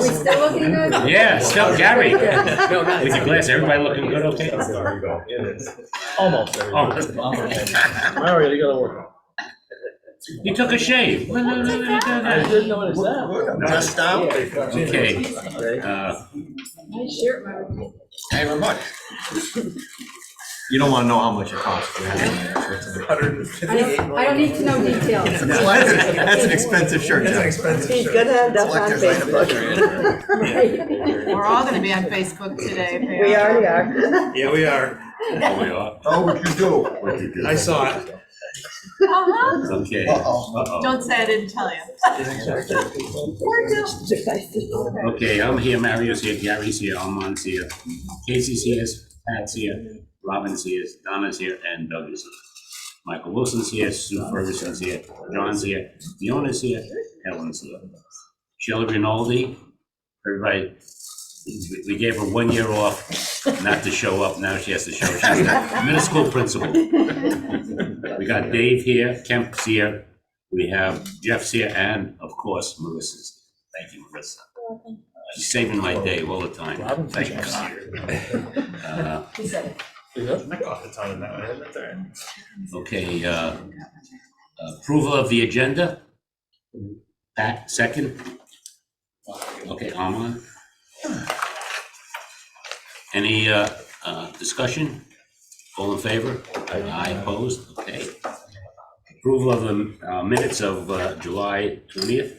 we still looking good? Yeah, still Gary. No, not With your glass, everybody looking good, okay? Almost. Mario, you gotta work. You took a shave. When did you do I that? didn't notice that. Just now? Okay. Nice shirt, Mario. Hey, very much. You don't wanna know how much it costs. I don't need to know details. That's an expensive shirt, It's an Jeff. expensive He's shirt. gonna have that on Collector's item. Facebook. We're all gonna be on Facebook today. We already are. Yeah, we are. Oh, we are. Oh, what you do? What did you do? I saw it. Uh-huh. Okay. Uh-oh. Uh-oh. Don't say I didn't tell you. Okay, I'm here, Mario's here, Gary's here, Armand's here, Casey's here, Pat's here, Robin's here, Donna's here, and Doug is here. Michael Wilson's here, Sue Ferguson's here, John's here, Fiona's here, Helen's here. Shelley Rinaldi, everybody, we gave her 1 year off not to show up, now she has to show. She's the middle school principal. We got Dave here, Kemp's here, we have Jeff's here, and of course, Marissa's. Thank you, Marissa. She's saving my day all the time. Thank God. He said it. I caught the time in that way, that's all right. Okay, approval of the agenda. Pat, second. Okay, Armand. Any discussion? All in favor? Aye, opposed? Okay. Approval of the minutes of July 20th.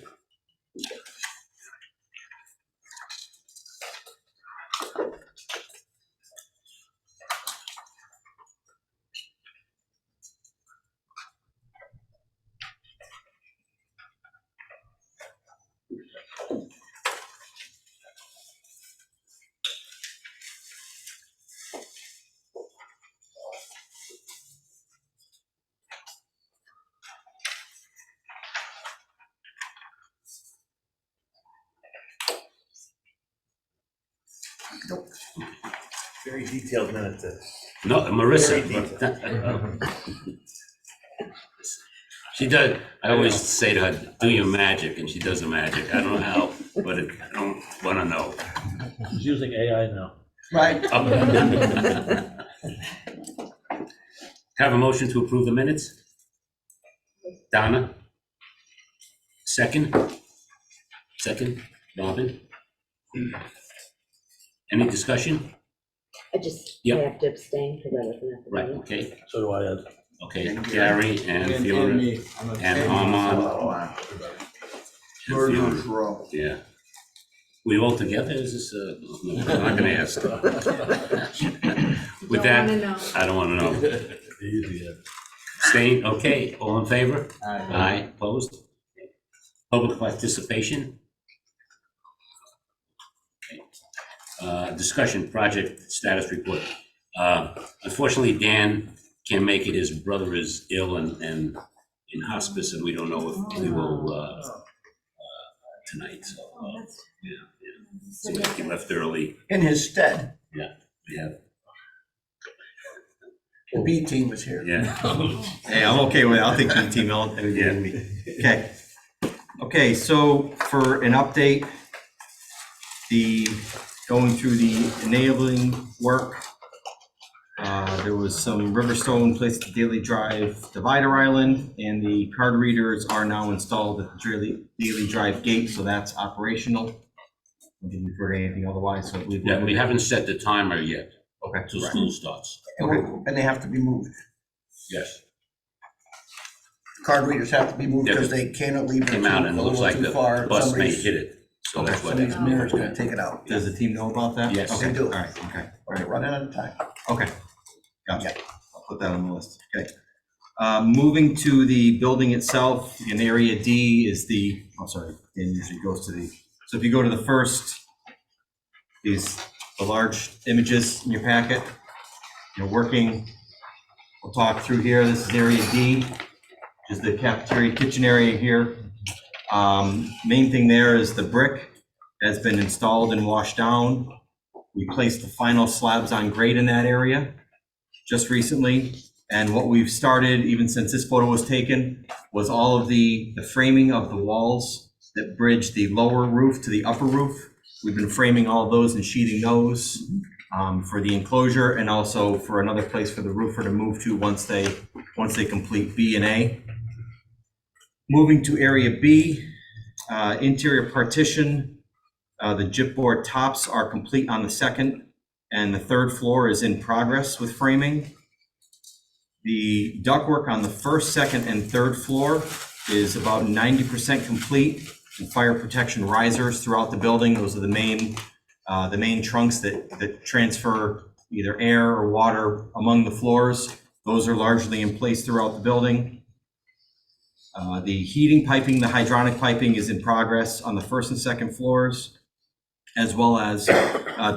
Very detailed minutes. No, Marissa. She does, I always say to her, do your magic, and she does the magic. I don't know how, but I don't want to know. She's using AI now. Right. Have a motion to approve the minutes? Donna? Second? Second, Robin? Any discussion? I just Yep. have to abstain because I wasn't at the Right, meeting. okay, So do I, Ed. okay, Gary and Fiona and Armand. George Fiona. Rowe. Yeah. We all together, is this, no, I'm not gonna ask. With Don't that, wanna know. I don't wanna know. Staying, okay, all in favor? Aye, opposed? Public participation? Okay. Discussion, project status report. Unfortunately, Dan can't make it, his brother is ill and in hospice, and we don't know if he will, tonight, so, yeah. So he left early, In his stead, we have, the B team was here. yeah. Hey, I'm okay with it. I'll take the team out. Okay. Okay, so for an update, going through the enabling work, there was some Riverstone placed at Daily Drive divider island, and the card readers are now installed at the Daily Drive gate, so that's operational. I didn't hear anything otherwise, so Yeah, we haven't set the timer yet, Okay. till school starts. And they have to be moved. Yes, Card readers have to be moved Yeah, because they cannot leave it came out and a it looks little like too far. the bus may Somebody's- hit it, so that's why. Somebody's mirror's gonna take it out. Does the team know about that? Yes. Okay, They do. all right, okay. We're running out of time. Okay, gotcha. I'll put that on the list, okay. Moving to the building itself, in area D is the, oh, sorry, Dan usually goes to the, so if you go to the first, the large images in your packet, you're working, we'll talk through here, this is area D, which is the cafeteria kitchen area here. Main thing there is the brick has been installed and washed down. We placed the final slabs on grade in that area just recently. And what we've started, even since this photo was taken, was all of the framing of the walls that bridge the lower roof to the upper roof. We've been framing all of those and sheathing those for the enclosure, and also for another place for the roofer to move to once they complete B and A. Moving to area B, interior partition. The gypboard tops are complete on the second, and the third floor is in progress with framing. The ductwork on the first, second, and third floor is about 90% complete. And fire protection risers throughout the building. Those are the main trunks that transfer either air or water among the floors. Those are largely in place throughout the building. The heating piping, the hydronic piping is in progress on the first and second floors, as well as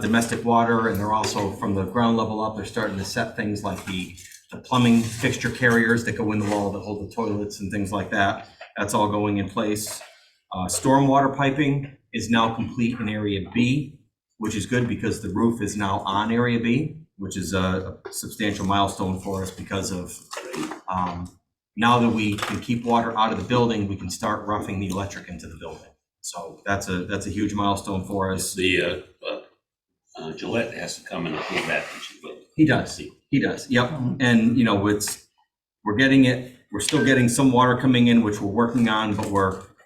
domestic water. And they're also, from the ground level up, they're starting to set things like the plumbing fixture carriers that go in the wall that hold the toilets and things like that. That's all going in place. Stormwater piping is now complete in area B, which is good because the roof is now on area B, which is a substantial milestone for us because of now that we can keep water out of the building, we can start roughing the electric into the building. So that's a huge milestone for us. The Gillette has to come and approve that. He does. He does. Yep. And you know, we're still getting some water coming in, which we're working on, but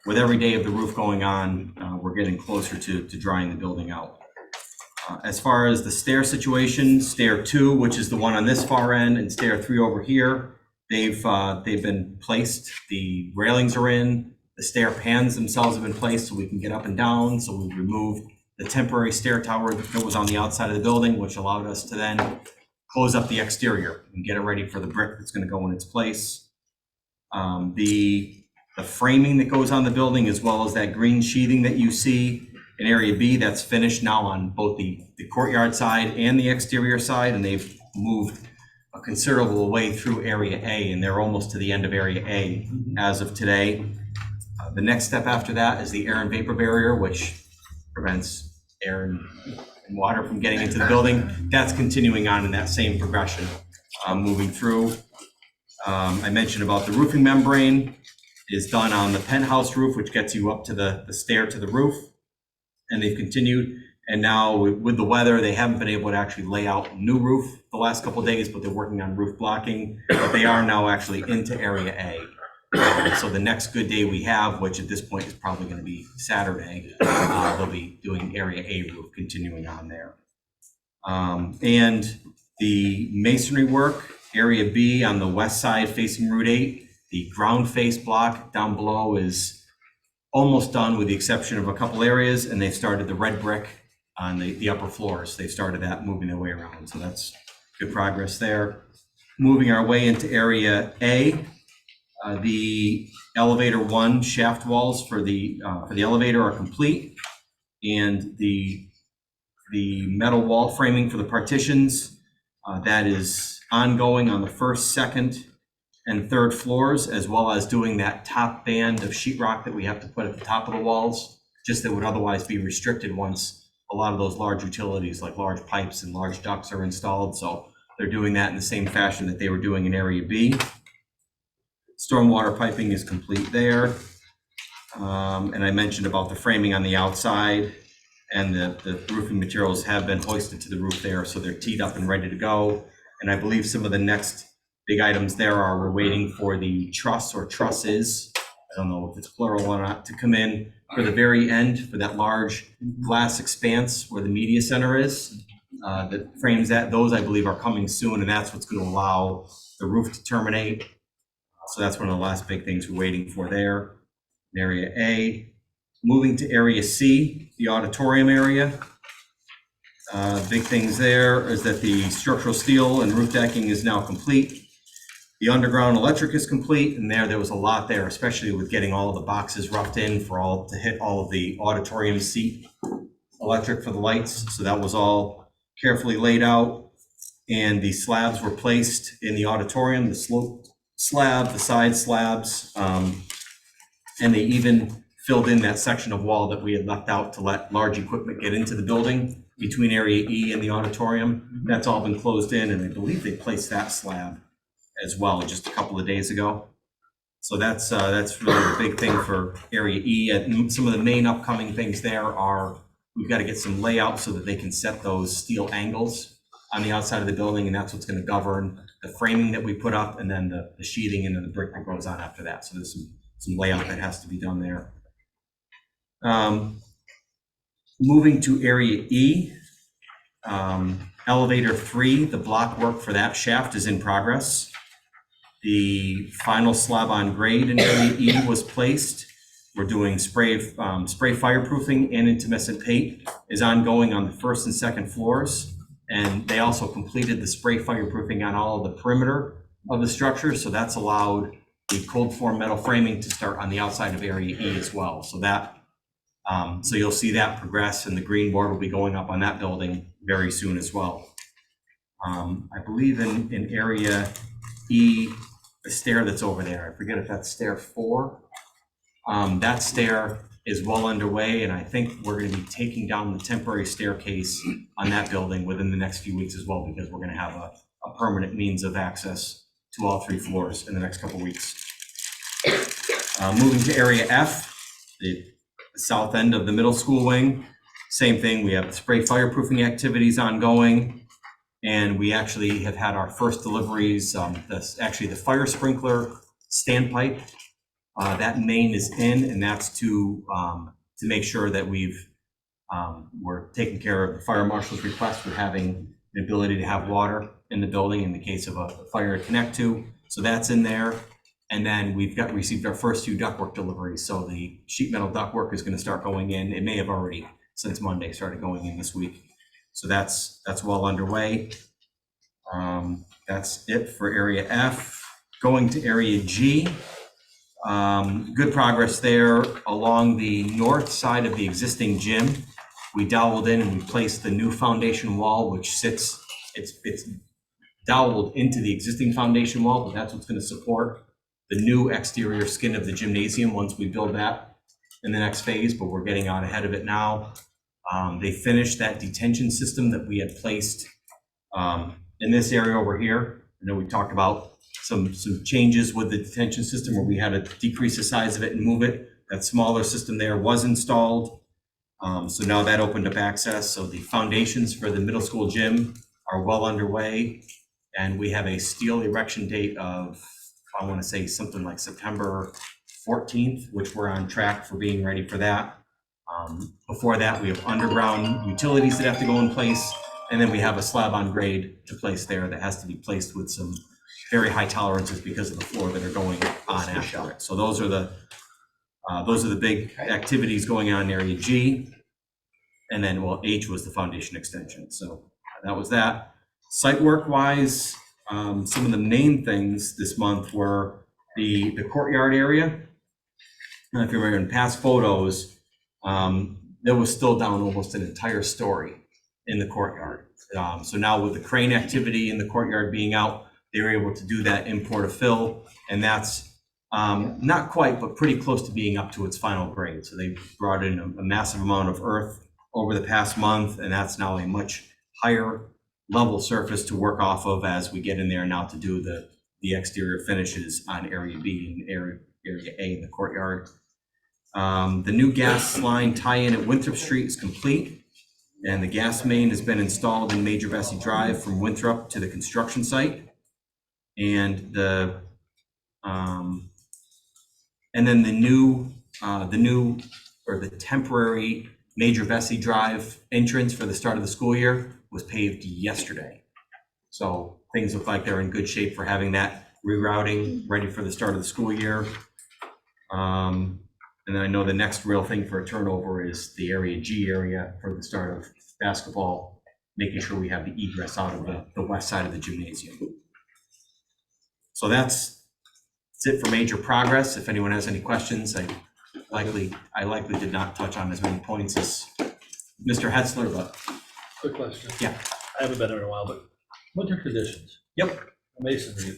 with every day of the roof going on, we're getting closer to drying the building out. As far as the stair situation, stair 2, which is the one on this far end, and stair 3 over here, they've been placed. The railings are in. The stair pans themselves have been placed so we can get up and down. So we've removed the temporary stair tower that was on the outside of the building, which allowed us to then close up the exterior and get it ready for the brick that's going to go in its place. The framing that goes on the building, as well as that green sheathing that you see in area B, that's finished now on both the courtyard side and the exterior side, and they've moved a considerable way through area A, and they're almost to the end of area A as of today. The next step after that is the air and vapor barrier, which prevents air and water from getting into the building. That's continuing on in that same progression, moving through. I mentioned about the roofing membrane is done on the penthouse roof, which gets you up to the stair to the roof. And they've continued. And now with the weather, they haven't been able to actually lay out new roof the last couple of days, but they're working on roof blocking. But they are now actually into area A. So the next good day we have, which at this point is probably going to be Saturday, they'll be doing area A roof, continuing on there. And the masonry work, area B on the west side facing Route 8, the ground face block down below is almost done with the exception of a couple areas, and they've started the red brick on the upper floors. They've started that, moving their way around, so that's good progress there. Moving our way into area A, the elevator 1 shaft walls for the elevator are complete, and the metal wall framing for the partitions, that is ongoing on the first, second, and third floors, as well as doing that top band of sheetrock that we have to put at the top of the walls, just that would otherwise be restricted once a lot of those large utilities like large pipes and large ducts are installed. So they're doing that in the same fashion that they were doing in area B. Stormwater piping is complete there. And I mentioned about the framing on the outside, and the roofing materials have been hoisted to the roof there, so they're teed up and ready to go. And I believe some of the next big items there are we're waiting for the truss or trusses, I don't know if it's plural or not, to come in for the very end for that large glass expanse where the media center is, that frames that. Those I believe are coming soon, and that's what's going to allow the roof to terminate. So that's one of the last big things we're waiting for there in area A. Moving to area C, the auditorium area. Big things there is that the structural steel and roof decking is now complete. The underground electric is complete, and there was a lot there, especially with getting all of the boxes roughed in to hit all of the auditorium seat electric for the lights. So that was all carefully laid out, and the slabs were placed in the auditorium, the slope slab, the side slabs, and they even filled in that section of wall that we had left out to let large equipment get into the building between area E and the auditorium. That's all been closed in, and I believe they placed that slab as well just a couple of days ago. So that's really a big thing for area E. And some of the main upcoming things there are we've got to get some layout so that they can set those steel angles on the outside of the building, and that's what's going to govern the framing that we put up, and then the sheathing and then the brick that goes on after that. So there's some layout that has to be done there. Moving to area E, elevator 3, the block work for that shaft is in progress. The final slab on grade in area E was placed. We're doing spray fireproofing and intumescent paint is ongoing on the first and second floors. And they also completed the spray fireproofing on all of the perimeter of the structure. So that's allowed the cold form metal framing to start on the outside of area E as well. So that, so you'll see that progress, and the green board will be going up on that building very soon as well. I believe in area E, the stair that's over there, I forget if that's stair 4. That stair is well underway, and I think we're going to be taking down the temporary staircase on that building within the next few weeks as well, because we're going to have a permanent means of access to all 3 floors in the next couple of weeks. Moving to area F, the south end of the middle school wing, same thing. We have spray fireproofing activities ongoing, and we actually have had our first deliveries. Actually the fire sprinkler standpipe, that main is in, and that's to make sure that we're taking care of the fire marshal's request for having the ability to have water in the building in the case of a fire to connect to. So that's in there. And then we've received our first 2 ductwork deliveries. So the sheet metal ductwork is going to start going in. It may have already since Monday started going in this week. So that's well underway. That's it for area F. Going to area G. Good progress there along the north side of the existing gym. We doweled in and we placed the new foundation wall, which sits, it's doweled into the existing foundation wall, but that's what's going to support the new exterior skin of the gymnasium once we build that in the next phase, but we're getting out ahead of it now. They finished that detention system that we had placed in this area over here. I know we talked about some changes with the detention system where we had to decrease the size of it and move it. That smaller system there was installed. So now that opened up access. So the foundations for the middle school gym are well underway, and we have a steel erection date of, I want to say something like September 14th, which we're on track for being ready for that. Before that, we have underground utilities that have to go in place, and then we have a slab on grade to place there that has to be placed with some very high tolerances because of the floor that are going on after it. So those are the big activities going on in area G. And then, well, H was the foundation extension. So that was that. Site work wise, some of the main things this month were the courtyard area. If you remember in past photos, there was still down almost an entire story in the courtyard. So now with the crane activity in the courtyard being out, they were able to do that in Portafill, and that's not quite, but pretty close to being up to its final grade. So they brought in a massive amount of earth over the past month, and that's now a much higher level surface to work off of as we get in there now to do the exterior finishes on area B and area A in the courtyard. The new gas line tie-in at Winthrop Street is complete, and the gas main has been installed in Major Bessie Drive from Winthrop to the construction site. And the temporary Major Bessie Drive entrance for the start of the school year was paved yesterday. So things look like they're in good shape for having that rerouting ready for the start of the school year. And then I know the next real thing for a turnover is the area G area for the start of basketball, making sure we have the egress out of the west side of the gymnasium. So that's it for major progress. If anyone has any questions, I likely did not touch on as many points as Mr. Hetzler, but Quick question. Yeah. I haven't been there in a while, but winter conditions. Yep. Masonry,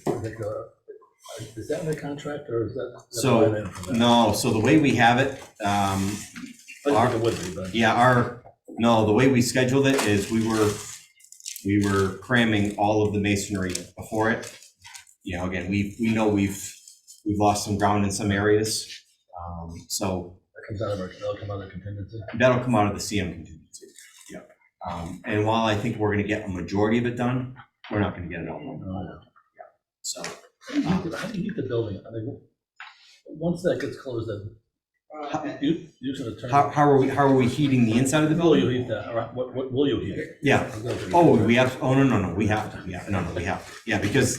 is that in the contract or is that? So, no, so the way we have it, I think it would be, but. yeah, the way we scheduled it is we were cramming all of the masonry before it. You know, again, we know we've lost some ground in some areas. So That comes out of that'll come out of contingency. that'll come out of the CM contingency. And while I think we're gonna get a majority of it done, we're not gonna get it all done. So, How do you heat the building? I mean, once that gets closed, then using the term. how are we heating the inside of the Will you building? heat that? Or what will you heat it? Yeah. Oh, we have, oh, no, we have to, we have to. Yeah, because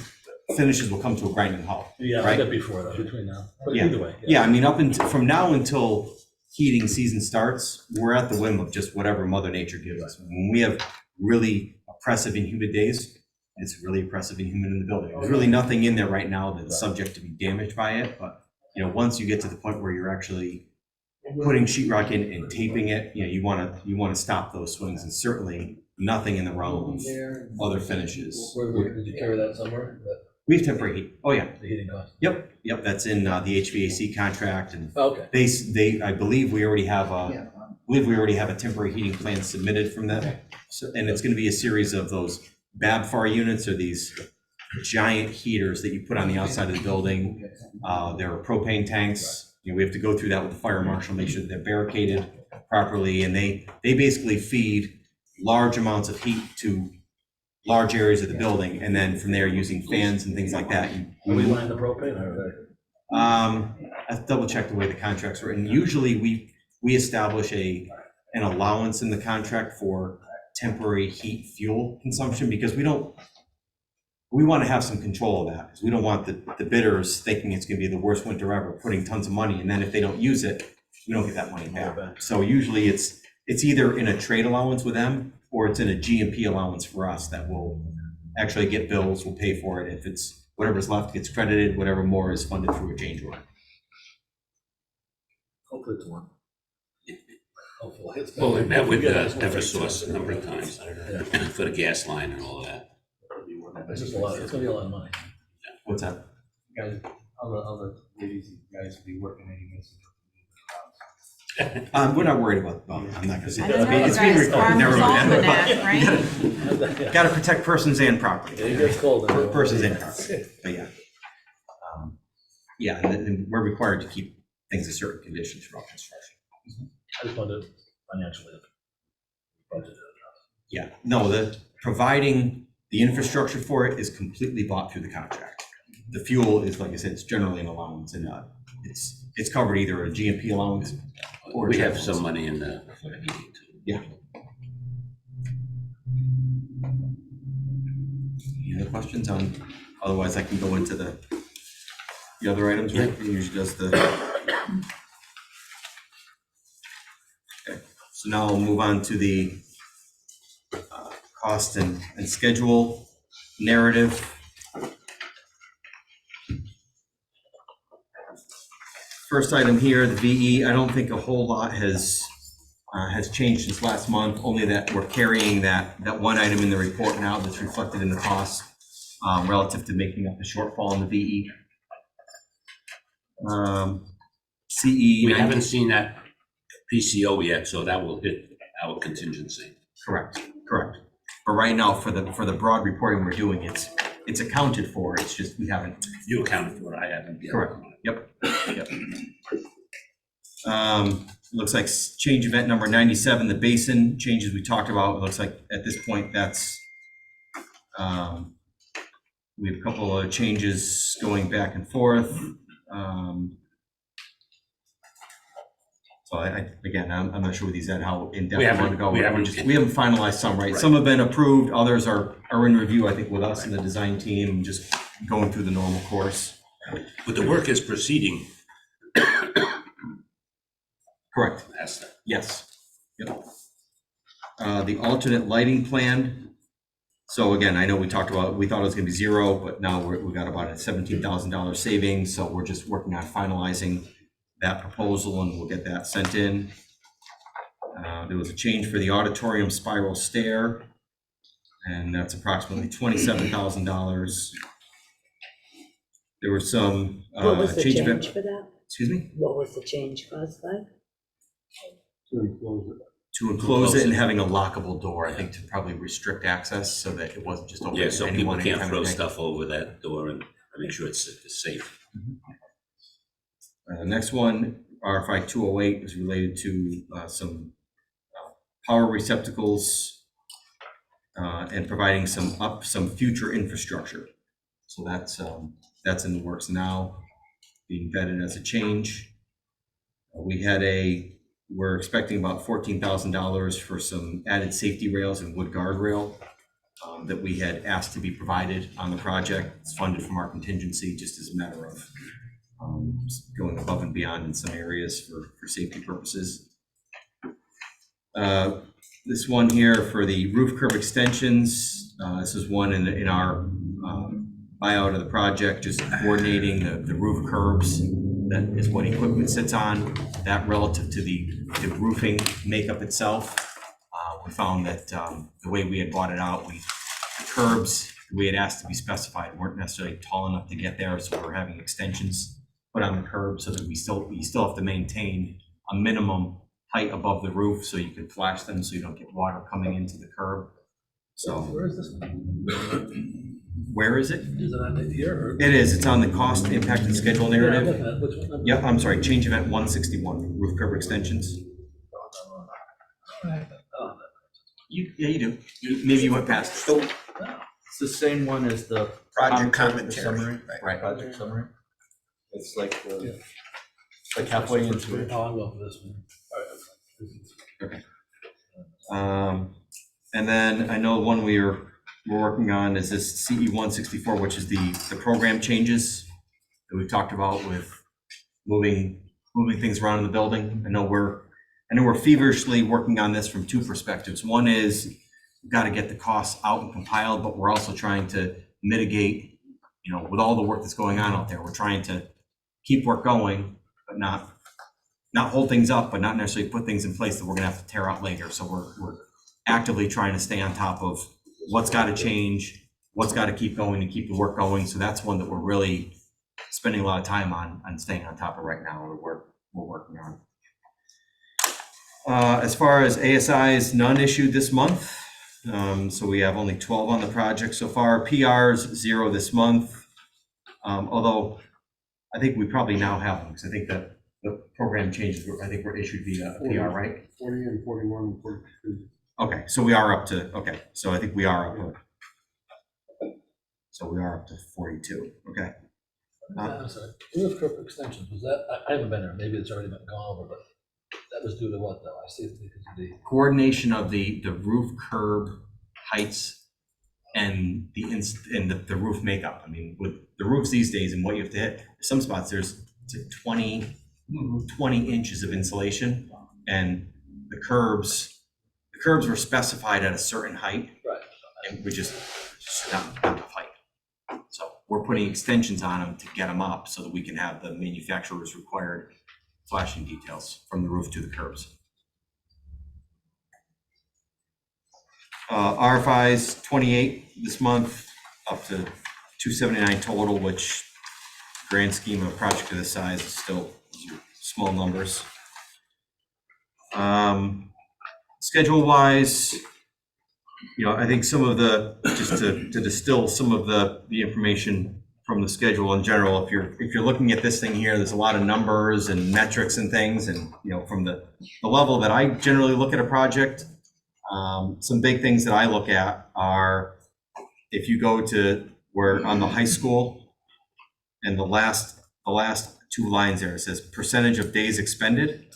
finishes will come to a grinding halt. Yeah, I Right. got before that, between now. But Yeah. either way. Yeah, I mean, from now until heating season starts, we're at the whim of just whatever Mother Nature gives us. When we have really oppressive and humid days, it's really oppressive and humid in the building. There's really nothing in there right now that's subject to be damaged by it, but, once you get to the point where you're actually putting sheetrock in and taping it, you want to stop those swings, and certainly nothing in the realm of other finishes. Where did you carry that somewhere? We have temporary heat. Oh, yeah. The heating cost? Yep, that's in the HVAC contract, and Okay. I believe we already have a temporary heating plan submitted from them. So, and it's gonna be a series of those BABFAR units, or these giant heaters that you put on the outside of the building. There are propane tanks. We have to go through that with the fire marshal, make sure that they're barricaded properly, and they basically feed large amounts of heat to large areas of the building, and then from there, using fans and things like that. Are we buying the propane or I double check the way the contract's written. Usually we establish an allowance in the contract for temporary heat fuel consumption, because we want to have some control of that, because we don't want the bidders thinking it's going to be the worst winter ever, putting tons of money, and then if they don't use it, we don't get that money back. So usually it's either in a trade allowance with them, or it's in a GMP allowance for us that will actually get bills, we'll pay for it. If it's whatever's left gets credited, whatever more is funded through a change order. hopefully it's one? Hopefully. It's Well, we met with Yeah, it's one. Eversource a number of times Yeah. for the gas line and all that. It's just a lot, it's gonna be a lot of money. What's that? Guys, other ladies, you guys will be working anyways. We're not worried about, I'm not gonna say I that. don't know, It's being guys, recorded, never mind. Farmers Almanac, right? Gotta protect persons and property. It gets cold. Persons and property, but yeah. Yeah, and then we're required to keep things in certain conditions throughout construction. I just wanted financially. Budget. Yeah, no, providing the infrastructure for it is completely bought through the contract. The fuel is, like I said, it's generally an allowance, and it's covered either a GMP allowance or. We a have trade some allowance. money in the for the heating too. Yeah. Any other questions on, otherwise I can go into the other items, right? It usually does the. Okay, so now I'll move on to the cost and schedule narrative. First item here, the VE, I don't think a whole lot has changed since last month, only that we're carrying that one item in the report now that's reflected in the cost relative to making up the shortfall in the VE. CE. We haven't seen that PCO yet, so that will hit our contingency. Correct. But right now, for the broad reporting we're doing, it's accounted for, it's just we haven't. You accounted for it, I haven't yet. Correct. Yep. Looks like change event number 97, the basin changes we talked about. It looks like at this point that's, we have a couple of changes going back and forth. So again, I'm not sure with these, how in-depth we want to go. We haven't finalized some, right? Some have been approved, others are in review, I think, with us and the design team, just going through the normal course. But the work is proceeding. Correct. That's that. Yes. Yep. The alternate lighting plan. So again, I know we thought it was gonna be zero, but now we got about a $17,000 savings. So we're just working on finalizing that proposal, and we'll get that sent in. There was a change for the auditorium spiral stair, and that's approximately $27,000. There were some What was the change change for that? Excuse me? What was the change caused by? To enclose it and having a lockable door, I think, to probably restrict access so that it wasn't just open Yeah, to so people anyone can't anytime throw of day. stuff over that door and make sure it's safe. Next one, RFI 208, is related to some power receptacles and providing some future infrastructure. So that's in the works now, being vetted as a change. We're expecting about $14,000 for some added safety rails and wood guardrail that we had asked to be provided on the project. It's funded from our contingency, just as a matter of going above and beyond in some areas for safety purposes. This one here for the roof curb extensions, this is one in our buyout of the project, just coordinating the roof curbs. That is what equipment sits on, that relative to the roofing makeup itself. We found that the way we had bought it out, the curbs we had asked to be specified weren't necessarily tall enough to get there, so we're having extensions put on the curb so that you still have to maintain a minimum height above the roof so you can flash them so you don't get water coming into the curb. So Where is this? where is it? Is it on here or? It is. It's on the cost impact and schedule Yeah, I'm narrative. looking at which one? Yep, I'm sorry, change event 161, roof curb extensions. Oh, Yeah, you do. Maybe you went past it. So It's the same one as the project commentary, commentary, summary. Right. Project summary. It's like like halfway into it. Oh, I'm going for this one. All right. And then I know one we're working on is this CE 164, which is the program changes that we've talked about with moving things around in the building. I know we're feverishly working on this from two perspectives. One is we've got to get the costs out and compiled, but we're also trying to mitigate, with all the work that's going on out there, we're trying to keep work going, but not hold things up, but not necessarily put things in place that we're gonna have to tear out later. So we're actively trying to stay on top of what's got to change, what's got to keep going to keep the work going. So that's one that we're really spending a lot of time on staying on top of right now. We're working on. As far as ASIs, none issued this month. So we have only 12 on the project so far. PRs, 0 this month. Although I think we probably now have them, because I think that the program changes, I think were issued via PR, right? 40 and 41 and 42. Okay, so we are up to, okay, so I think we are up. So we are up to 42, okay. I'm sorry, roof curb extension, was that, I haven't been there, maybe it's already been gone over, but that was due to what though? I see it because of the. Coordination of the roof curb heights and the roof makeup. I mean, with the roofs these days and what you have to hit, some spots there's 20 inches of insulation, and the curbs were specified at a certain height. Right. And we just not enough height. So we're putting extensions on them to get them up so that we can have the manufacturer's required flashing details from the roof to the curbs. RFIs 28 this month, up to 279 total, which grand scheme of a project of this size is still small numbers. Schedule wise, I think some of just to distill some of the information from the schedule in general, if you're looking at this thing here, there's a lot of numbers and metrics and things, and from the level that I generally look at a project, some big things that I look at are, if you go to where on the high school and the last two lines there, it says percentage of days expended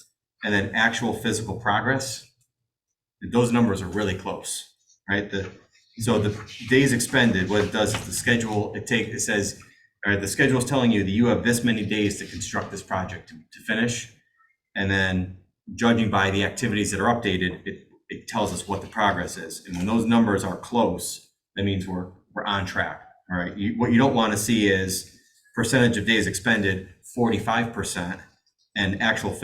and then actual physical progress. Those numbers are really close, right? So the days expended, what it does is the schedule, it says, all right, the schedule is telling you that you have this many days to construct this project to finish. And then judging by the activities that are updated, it tells us what the progress is. And when those numbers are close, that means we're on track, all right? What you don't want to see is percentage of days expended, 45%, and actual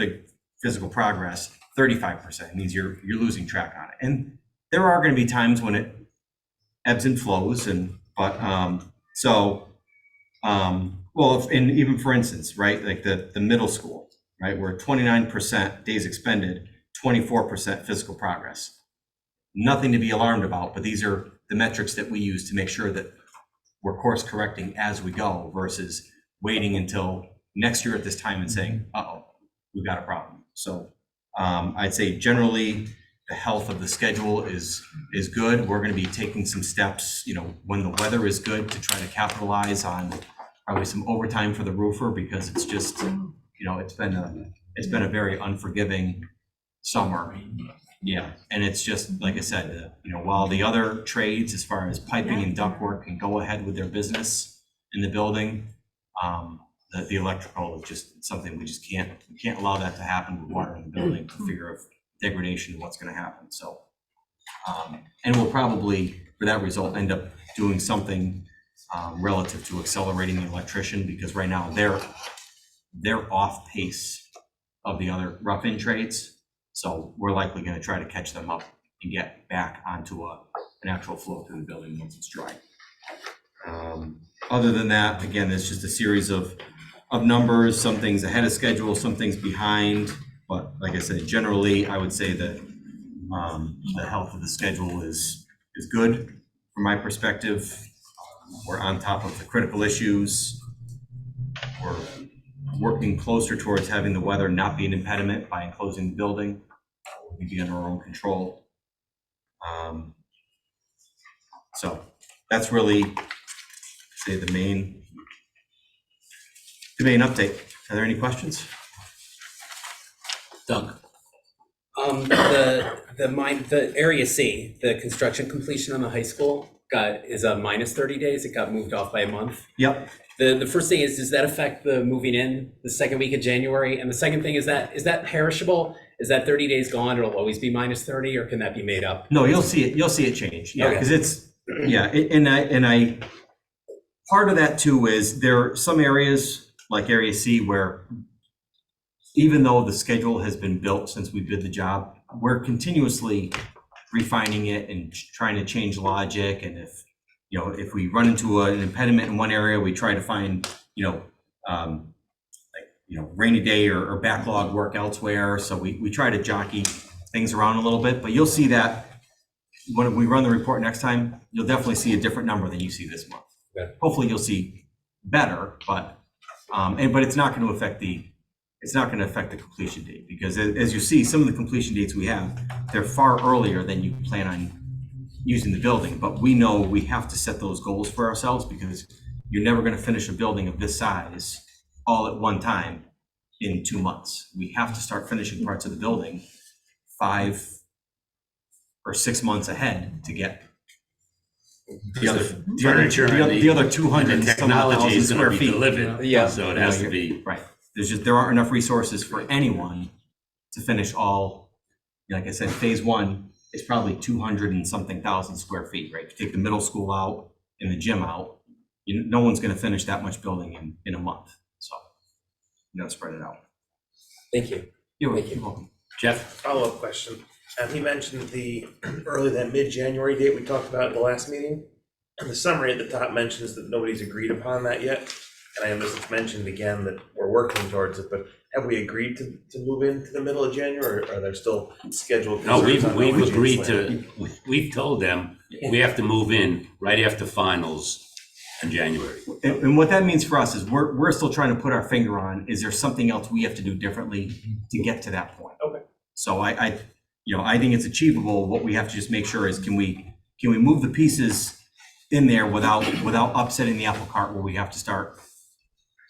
physical progress, 35%. It means you're losing track on it. And there are going to be times when it ebbs and flows, even for instance, right, like the middle school, right, where 29% days expended, 24% physical progress. Nothing to be alarmed about, but these are the metrics that we use to make sure that we're course correcting as we go versus waiting until next year at this time and saying, uh-oh, we've got a problem. So I'd say generally health of the schedule is good. We're gonna be taking some steps, when the weather is good, to try to capitalize on probably some overtime for the roofer, because it's just, it's been a very unforgiving summer. Yeah, and it's just, like I said, while the other trades, as far as piping and ductwork, can go ahead with their business in the building, the electrical is just something we can't allow that to happen with water in the building for fear of degradation and what's gonna happen, so. And we'll probably, for that result, end up doing something relative to accelerating the electrician, because right now they're off pace of the other rough-in trades. So we're likely gonna try to catch them up and get back onto an actual flow through the building once it's dry. Other than that, again, there's just a series of numbers, some things ahead of schedule, some things behind. But like I said, generally, I would say that the health of the schedule is good from my perspective. We're on top of the critical issues. We're working closer towards having the weather not be an impediment by enclosing the building. We'll be under our own control. So that's really, say, the main update. Are there any questions? Doug? The area C, the construction completion on the high school is a minus 30 days. It got moved off by a month. Yep. The first thing is, does that affect the moving in the second week of January? And the second thing is that perishable? Is that 30 days gone? It'll always be minus 30, or can that be made up? No, you'll see it change. Yeah, Okay. because it's, I part of that too is there are some areas like Area C where even though the schedule has been built since we did the job, we're continuously refining it and trying to change logic. And if we run into an impediment in one area, we try to find, rainy day or backlog work elsewhere. So we try to jockey things around a little bit, but you'll see that when we run the report next time, you'll definitely see a different number than you see this month. Okay. Hopefully you'll see better, but it's not going to affect the completion date, because as you see, some of the completion dates we have, they're far earlier than you plan on using the building. But we know we have to set those goals for ourselves, because you're never going to finish a building of this size all at one time in 2 months. We have to start finishing parts of the building 5 or 6 months ahead to get the other Furniture and the other 200 and the and some odd technology thousand is square gonna be feet. delivered. Yeah. So it has to be. Right. There aren't enough resources for anyone to finish all, like I said, phase 1 is probably 200 and something thousand square feet, right? If you take the middle school out and the gym out, no one's gonna finish that much building in a month. So, spread it out. Thank you. You're Thank you. welcome. Jeff? Follow-up question. He mentioned the early, that mid-January date we talked about at the last meeting. And the summary at the top mentions that nobody's agreed upon that yet. And I know it's mentioned again that we're working towards it, but have we agreed to move into the middle of January, or are there still scheduled No, concerns on we've Norwegian agreed Slam? we've told them we have to move in right after finals in January. And what that means for us is we're still trying to put our finger on, is there something else we have to do differently to get to that point? Okay. So I think it's achievable. What we have to just make sure is, can we move the pieces in there without upsetting the apple cart, where we have to start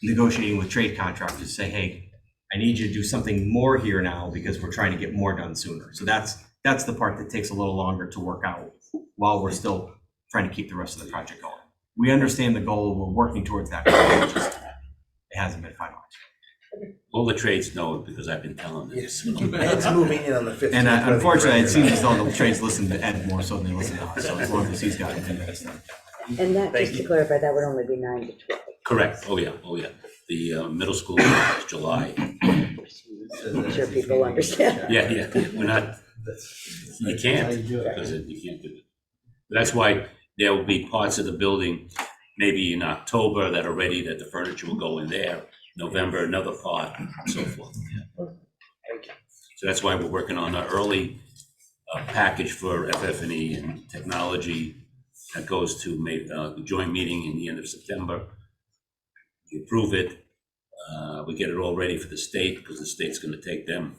negotiating with trade contractors to say, hey, I need you to do something more here now because we're trying to get more done sooner. So that's the part that takes a little longer to work out while we're still trying to keep the rest of the project going. We understand the goal, we're working towards that goal, it hasn't been finalized. All the trades know it because I've been telling them. Yes, Ed's moving in on the 15th. And whether unfortunately, you're it ready or seems as not. though the trades listen to Ed more so than they listen to us, so as long as he's got it, it's done. And that, Thank just to you. clarify, that would only be 9 to 12. Correct, oh yeah. The middle school is July. I'm sure people understand. Yeah, we're not, you can't, because you can't do it. That's why there will be parts of the building, maybe in October, that are ready, that the furniture will go in there. November, another part, and so forth. So that's why we're working on an early package for FF&E and technology that goes to the joint meeting in the end of September. We approve it, we get it all ready for the state, because the state's gonna take them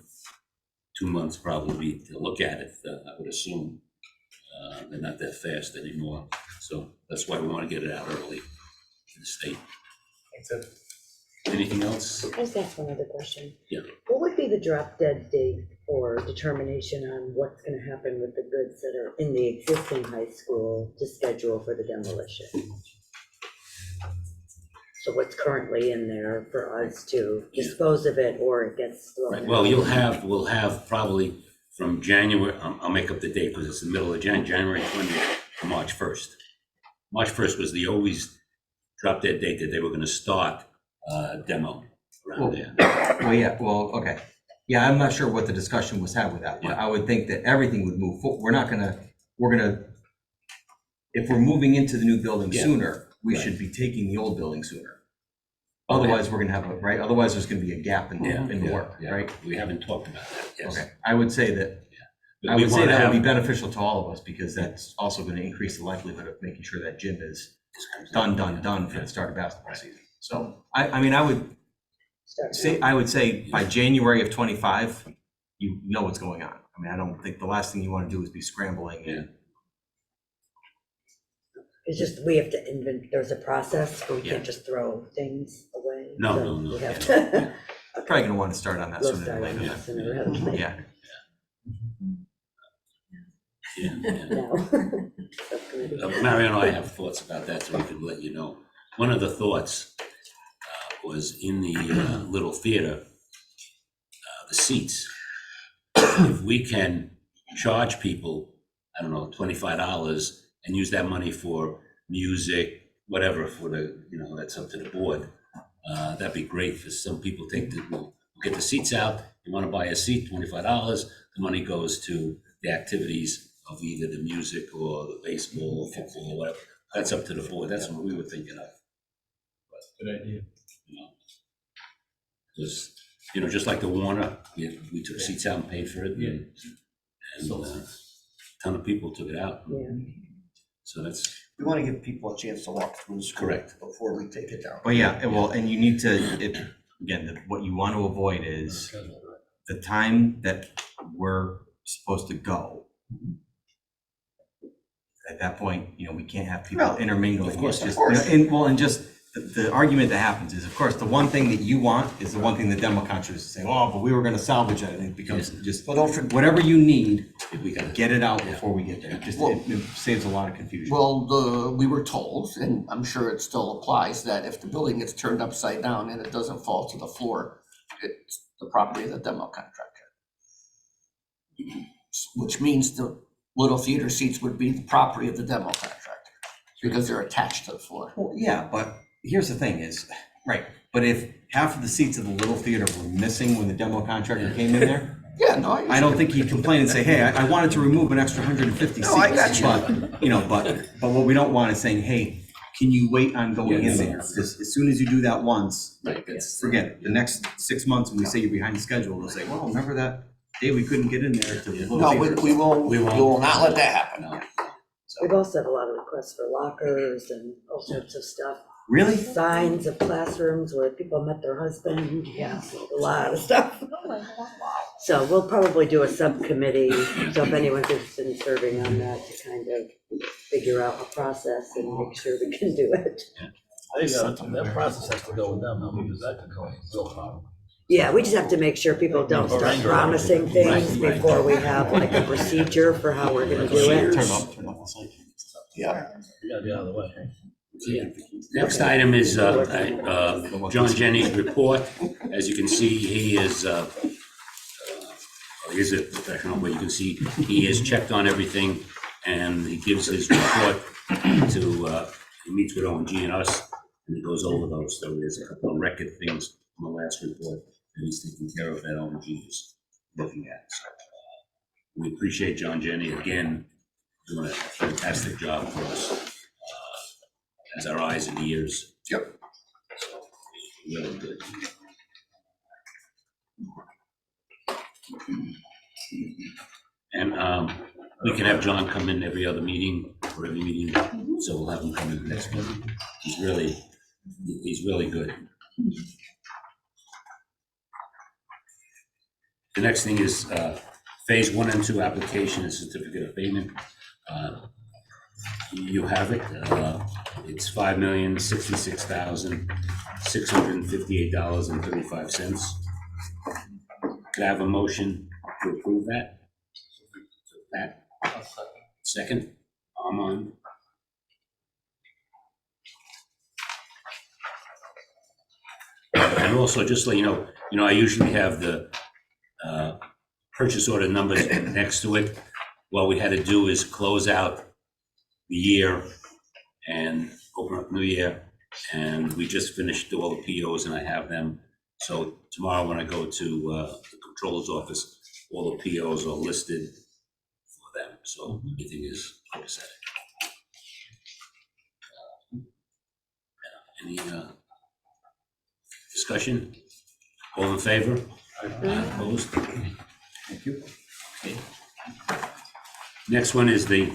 2 months probably to look at it, I would assume. They're not that fast anymore, so that's why we want to get it out early to the state. Anything else? Can I just ask one other question? Yeah. What would be the drop dead date for determination on what's gonna happen with the goods that are in the existing high school to schedule for the demolition? So what's currently in there for us to dispose of it, or it gets thrown Right, out? well, we'll have probably from January, I'll make up the date because it's the middle of January 20th to March 1st. March 1st was the always drop dead date that they were gonna start demo around there. Well, yeah, well, okay. Yeah, I'm not sure what the discussion was had with that, but Yeah. I would think that everything would move forward. We're gonna, if we're moving into the new building Yeah. sooner, we Right. should be taking the old building sooner. Okay. Otherwise, we're gonna have right? Otherwise, there's gonna be a gap in Yeah, the work, yeah. right? We haven't talked about that, yes. Okay, I would say that, But I we would say wanna that would be have- beneficial to all of us, because that's also gonna increase the likelihood of making sure that gym is done for the start of basketball season. So, I mean, I would say by January of 25, you know what's going on. I mean, I don't think the last thing you wanna do is be scrambling and. It's just, we have to there's a process, where we Yeah. can't just throw things away. No, so no, no, We have yeah. to. Probably gonna wanna start on that We'll sooner than start on later. that sooner rather than later. Yeah, Yeah. No. Subcommittee. Mario and I have thoughts about that, so we could let you know. One of the thoughts was in the little theater, the seats. If we can charge people, I don't know, $25 and use that money for music, whatever, for the, that's up to the board. That'd be great, because some people we'll get the seats out, you want to buy a seat, $25, the money goes to the activities of either the music or the baseball or football or whatever. That's up to the board, that's what we were thinking of. Good idea. Because, just like the Warner, we took seats out and paid for it, and a ton of people took it out. Yeah. So that's We want to give people a chance to walk through the school correct. before we take it down. but yeah, well, and you need to, what you want to avoid is the time that we're supposed to go. At that point, we can't have people No, intermingling. of course, It's of just, course. and just the argument that happens is, of course, the one thing that you want is the one thing the demo contractors say, oh, but we were gonna salvage it, and it becomes just, Well, don't forget, whatever you need, If we can get it out before we get there. Just, Well- it saves a lot of confusion. well, we were told, and I'm sure it still applies, that if the building gets turned upside down and it doesn't fall to the floor, it's the property of the demo contractor. Which means the little theater seats would be the property of the demo contractor, because they're attached to the floor. Well, yeah, but here's the thing is, right, but if half of the seats of the little theater were missing when the demo contractor came in there, Yeah, no, I don't think he'd complain and say, hey, I wanted to remove an extra 150 seats. No, I got you. But what we don't want is saying, hey, can you wait on going in there? Because as soon as you do that once, forget it. The next 6 months, when we say you're behind the schedule, they'll say, well, remember that day we couldn't get in there to the little No, theater? we will not let that happen. No. We've also had a lot of requests for lockers and all sorts of stuff. Really? Signs of classrooms where people met their husband, a lot of stuff. So we'll probably do a subcommittee, so if anyone's interested in serving on that, to kind of figure out a process and make sure we can do it. I think that process has to go with them, because that could cause a real problem. Yeah, we just have to make sure people don't start Right. promising things Right. before we have like a procedure for how we're gonna do it. Turn off the light. Yeah. You gotta be out of the way. Next item is John Jenny's report. As you can see, he is a professional, but you can see he has checked on everything, and he gives his report to, he meets with O&G and us, and he goes over those. So there's a couple of record things from the last report that he's taking care of that O&G is looking at. So we appreciate John Jenny again doing a fantastic job for us. As our eyes and ears. Yep. So, really good. And we can have John come in every other meeting, or every meeting, so we'll have him come in next meeting. He's really good. The next thing is phase 1 and 2 application and certificate of payment. You have it. It's $5,066,658.35. Could I have a motion to approve that? Pat? Second? Armand? And also, just so you know, I usually have the purchase order numbers next to it. What we had to do is close out the year and open up new year. And we just finished all the POs and I have them. So tomorrow when I go to the controller's office, all the POs are listed for them. So everything is copacetic. Any discussion? All in favor? Opposed? Thank you. Okay. Next one is the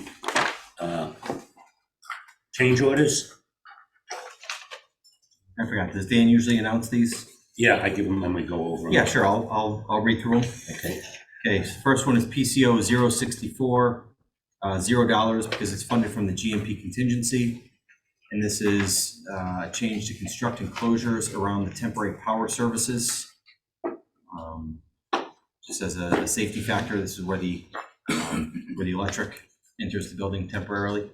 change orders. I forgot, does Dan usually announce these? Yeah, I give them, let me go over them. Yeah, sure, I'll read through them. Okay. Okay, so first one is PCO 064, $0 because it's funded from the GMP contingency. And this is a change to construct enclosures around the temporary power services. Just as a safety factor, this is where the electric enters the building temporarily.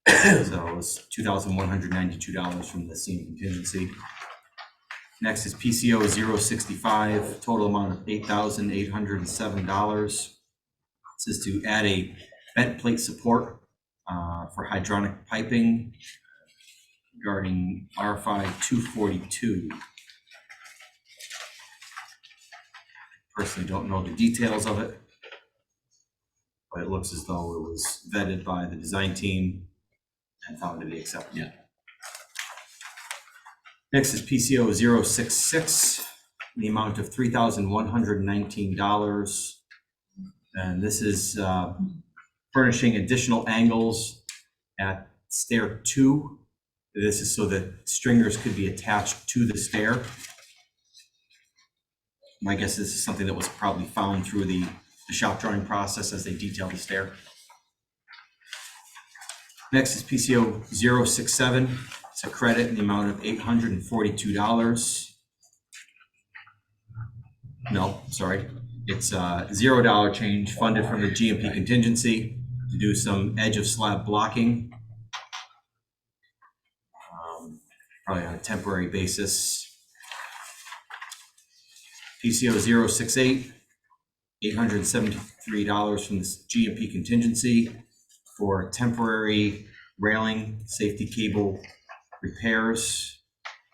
So it was $2,192 from the same contingency. Next is PCO 065, total amount of $8,807. This is to add a vent plate support for hydronic piping regarding RFI 242. Personally don't know the details of it, but it looks as though it was vetted by the design team and found to be acceptable. Yeah. Next is PCO 066, the amount of $3,119. And this is furnishing additional angles at stair 2. This is so that stringers could be attached to the stair. My guess this is something that was probably found through the shop drawing process as they detail the stair. Next is PCO 067. It's a credit in the amount of $842. No, sorry. It's a $0 change funded from the GMP contingency to do some edge of slab blocking. Probably on a temporary basis. PCO 068, $873 from the GMP contingency for temporary railing, safety cable repairs.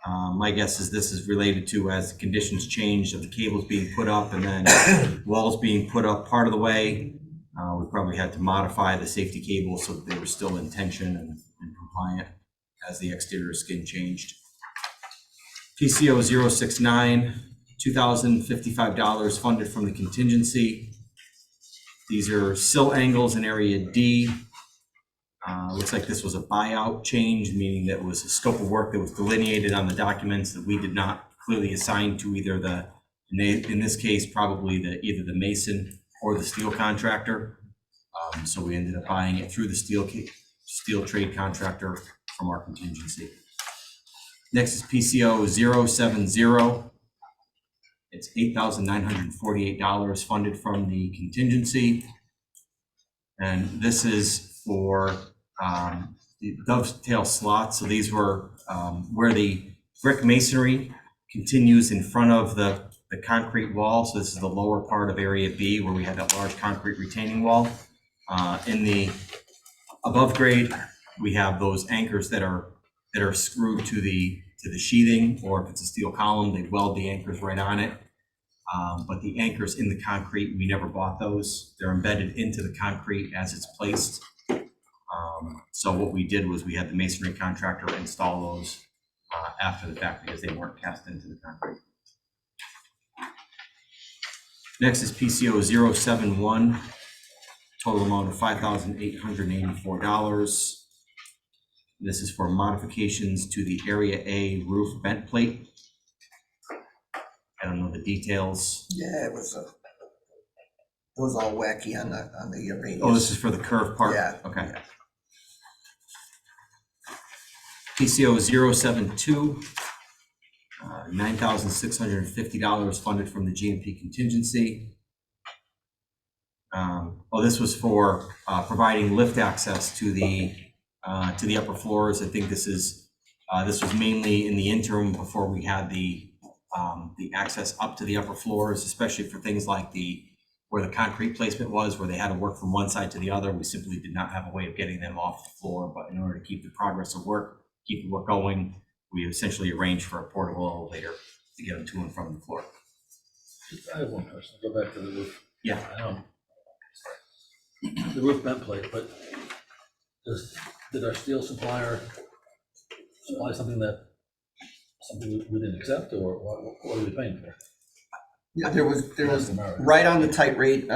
My guess is this is related to as the conditions changed of the cables being put up and then walls being put up part of the way. We probably had to modify the safety cables so that they were still in tension and compliant as the exterior skin changed. PCO 069, $2,055 funded from the contingency. These are sill angles in area D. Looks like this was a buyout change, meaning that it was a scope of work that was delineated on the documents that we did not clearly assign to either the, in this case, probably either the mason or the steel contractor. So we ended up buying it through the steel trade contractor from our contingency. Next is PCO 070. It's $8,948 funded from the contingency. And this is for the dovetail slots. So these were where the brick masonry continues in front of the concrete wall. So this is the lower part of area B where we had that large concrete retaining wall. In the above grade, we have those anchors that are screwed to the sheathing, or if it's a steel column, they weld the anchors right on it. But the anchors in the concrete, we never bought those. They're embedded into the concrete as it's placed. So what we did was we had the masonry contractor install those after the fact because they weren't cast into the concrete. Next is PCO 071, total amount of $5,884. This is for modifications to the Area A roof vent plate don't know the details. Yeah, it was all wacky on the radius. Oh, this is for the curve part? Yeah. Okay. PCO 072, $9,650 funded from the GMP contingency. This was for providing lift access to the upper floors. I think this was mainly in the interim before we had the access up to the upper floors, especially for things like where the concrete placement was, where they had to work from one side to the other. We simply did not have a way of getting them off the floor, but in order to keep the progress of work, keep the work going, we essentially arranged for a portable elevator to get them to and from the floor. I have one question, go back to the roof. Yeah. I know. The roof vent plate, but did our steel supplier supply something we didn't accept, or what are we paying for? Yeah, there was right on the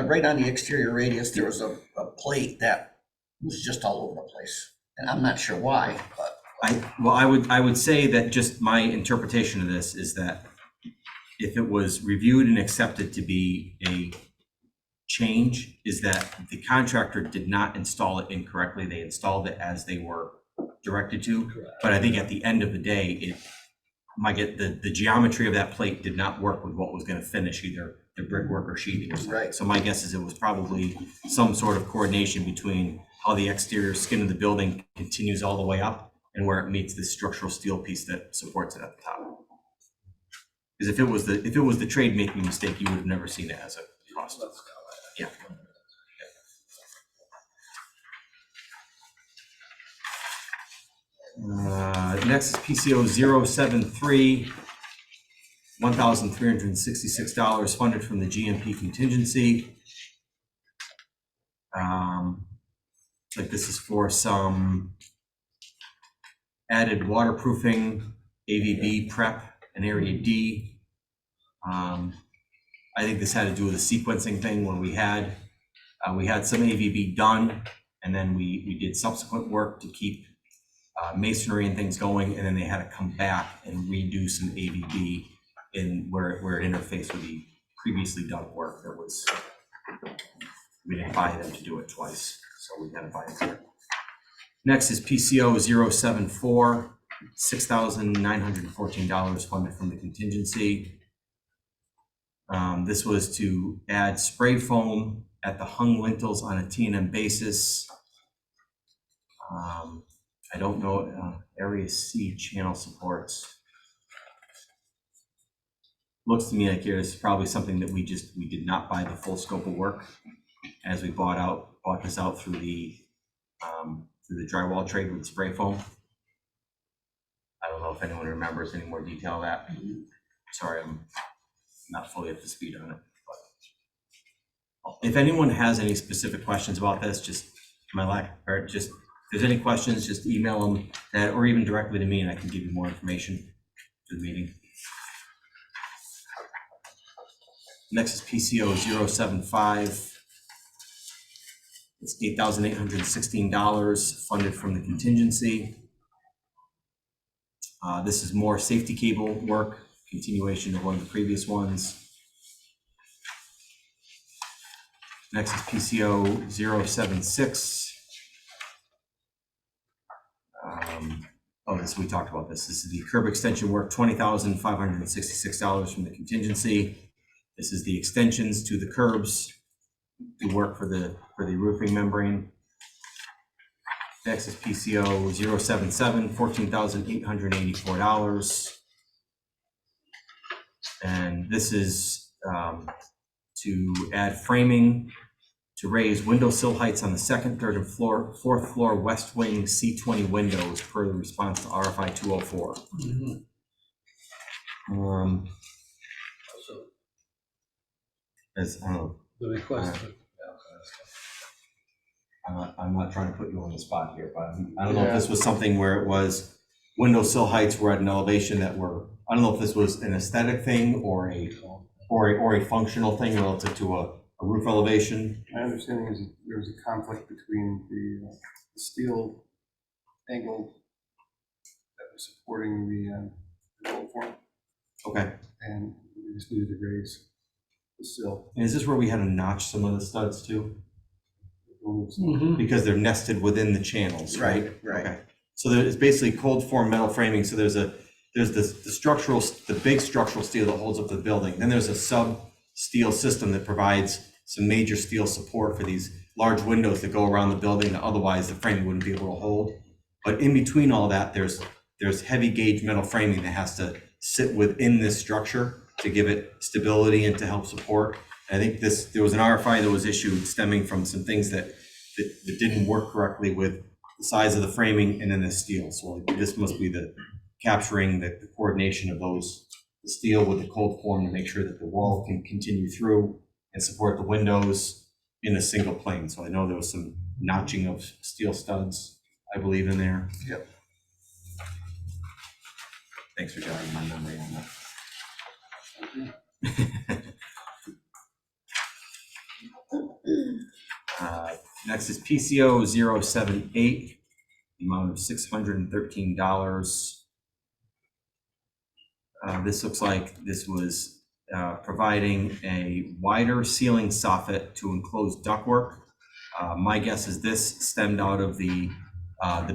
right on the exterior radius, there was a plate that was just all over the place. And I'm not sure why, but. I would say that just my interpretation of this is that if it was reviewed and accepted to be a change, is that the contractor did not install it incorrectly. They installed it as they were directed to. Correct. But I think at the end of the day, the geometry of that plate did not work with what was going to finish either the brickwork or sheathing or something. Right. So my guess is it was probably some sort of coordination between how the exterior skin of the building continues all the way up and where it meets the structural steel piece that supports it at the top. Because if it was the trade making mistake, you would have never seen it as a cost. Yeah. Next is PCO 073, $1,366 funded from the GMP contingency. Like this is for some added waterproofing, AVB prep, and area D. I think this had to do with a sequencing thing when we had some AVB done, and then we did subsequent work to keep masonry and things going, and then they had to come back and redo some AVB in where it interfaced with the previously done work that was, we didn't buy them to do it twice, so we had to buy it here. Next is PCO 074, $6,914 funded from the contingency. This was to add spray foam at the hung lintels on a T&M basis. I don't know, area C channel supports. Looks to me like there's probably something that we did not buy the full scope of work as we bought this out through the drywall trade with spray foam. I don't know if anyone remembers any more detail of that. Sorry, I'm not fully up to speed on it. But if anyone has any specific questions about this, if there's any questions, just email them or even directly to me, and I can give you more information to the meeting. Next is PCO 075. It's $8,816 funded from the contingency. This is more safety cable work, continuation of one of the previous ones. Next is PCO 076. We talked about this. This is the curb extension work, $20,566 from the contingency. This is the extensions to the curbs, the work for the roofing membrane. Next is PCO 077, $14,884. And this is to add framing to raise windowsill heights on the second, third, and fourth floor west wing C20 windows per the response to RFI 204. As I don't know. The request. I'm not trying to put you on the spot here, but I don't know if this was something where it was windowsill heights were at an elevation that were, I don't know if this was an aesthetic thing or a functional thing relative to a roof elevation. My understanding is that there was a conflict between the steel angle that was supporting the gold form Okay. and the We just needed to raise the sill. And is this where we had to notch some of the studs too? Mhm. Because they're nested within the channels, right? Right. Okay. So there is basically cold form metal framing, so there's the structural, the big structural steel that holds up the building. Then there's a sub steel system that provides some major steel support for these large windows that go around the building that otherwise the framing wouldn't be able to hold. But in between all that, there's heavy gauge metal framing that has to sit within this structure to give it stability and to help support. And I think there was an RFI that was issued stemming from some things that didn't work correctly with the size of the framing and then the steel. So this must be the capturing the coordination of those, the steel with the cold form to make sure that the wall can continue through and support the windows in a single plane. So I know there was some notching of steel studs, I believe, in there. Yep. Thanks for jogging my memory on that. Next is PCO 078, the amount of $613. This looks like this was providing a wider ceiling soffit to enclose ductwork. My guess is this stemmed out of the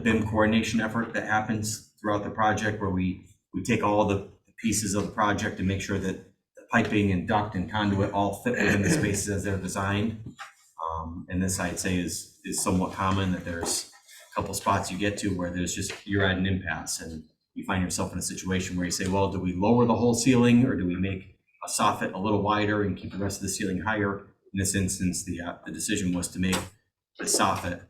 BIM coordination effort that happens throughout the project, where we take all the pieces of the project and make sure that the piping and duct and conduit all fit within the spaces as they're designed. And this, I'd say, is somewhat common, that there's a couple spots you get to where you're at an impasse and you find yourself in a situation where you say, well, do we lower the whole ceiling or do we make a soffit a little wider and keep the rest of the ceiling higher? In this instance, the decision was to make the soffit,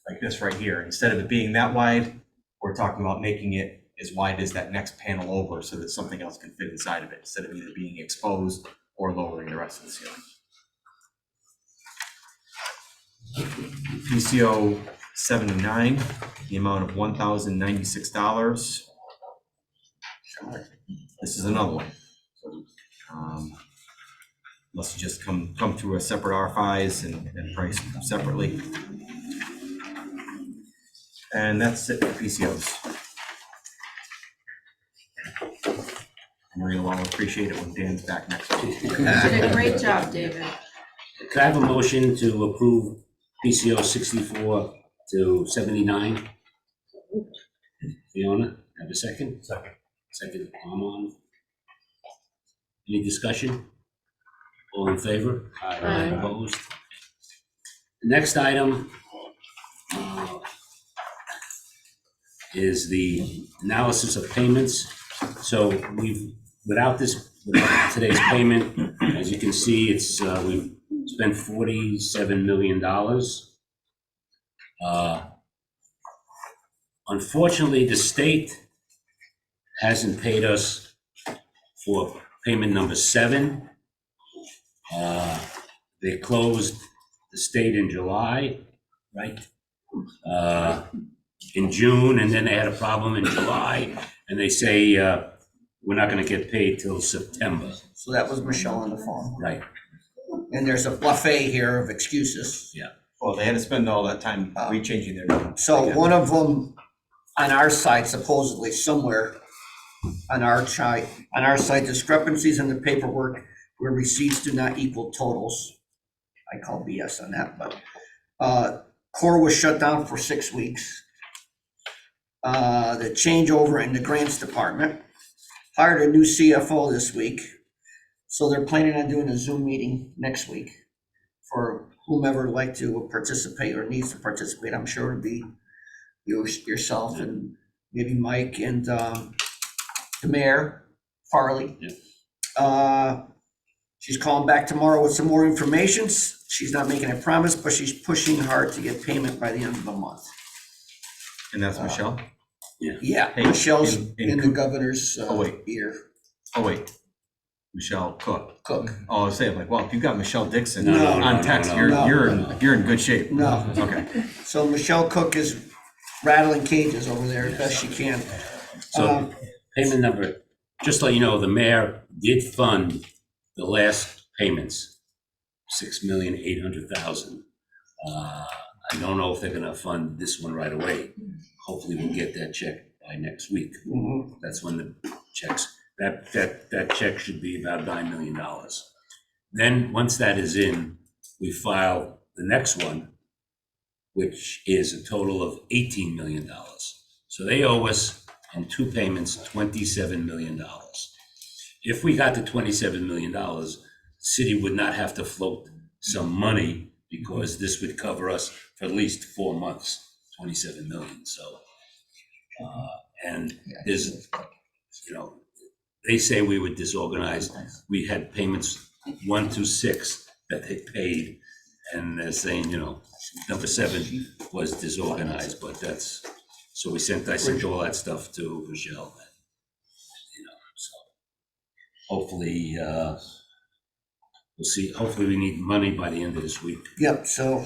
like this right here. Instead of it being that wide, we're talking about making it as wide as that next panel over so that something else can fit inside of it, instead of either being exposed or lowering the rest of the ceiling. PCO 79, the amount of $1,096. This is another one. Must have just come through a separate RFIs and priced separately. And that's it for PCOs. I know you'll all appreciate it when Dan's back next week. You did a great job, David. Could I have a motion to approve PCO 64 to 79? Fiona, have a second? Second, Armand. Any discussion? All in favor? Aye. Opposed? The next item is the analysis of payments. So without today's payment, as you can see, it's we've spent $47 million. Unfortunately, the state hasn't paid us for payment number 7. They closed the state in July, right? In June, and then they had a problem in July, and they say we're not going to get paid till September. So that was Michelle on the phone. Right. And there's a buffet here of excuses. Well, they had to spend all that time rechanging their numbers. So one of them on our side, supposedly somewhere on our side, discrepancies in the paperwork where receipts do not equal totals. I call BS on that, but core was shut down for 6 weeks. The changeover in the grants department, hired a new CFO this week. So they're planning on doing a Zoom meeting next week for whomever would like to participate or needs to participate. I'm sure it'll be yourself and maybe Mike and the mayor, Farley. She's calling back tomorrow with some more information. She's not making a promise, but she's pushing hard to get payment by the end of the month. And that's Michelle? Yeah, Hey, Michelle's in in the governor's ear. Oh, wait. Michelle Cook. Cook. Oh, I was saying, like, well, if you've got Michelle Dixon No, on text, no. you're in good shape. No. Okay. So Michelle Cook is rattling cages over there as best she can. So payment number, just so you know, the mayor did fund the last payments, $6,800,000. I don't know if they're gonna fund this one right away. Hopefully we'll get that check by next week. Mhm. That's when the checks that check should be about $9 million. Then, once that is in, we file the next one, which is a total of $18 million. So they owe us in two payments, $27 million. If we got to $27 million, the city would not have to float some money because this would cover us for at least 4 months, 27 million, so. And there's, they say we were disorganized. We had payments 1 through 6 that they paid, and they're saying, number 7 was disorganized, but so I sent all that stuff to Michelle. So hopefully, we'll see, hopefully we need money by the end of this week. Yep, so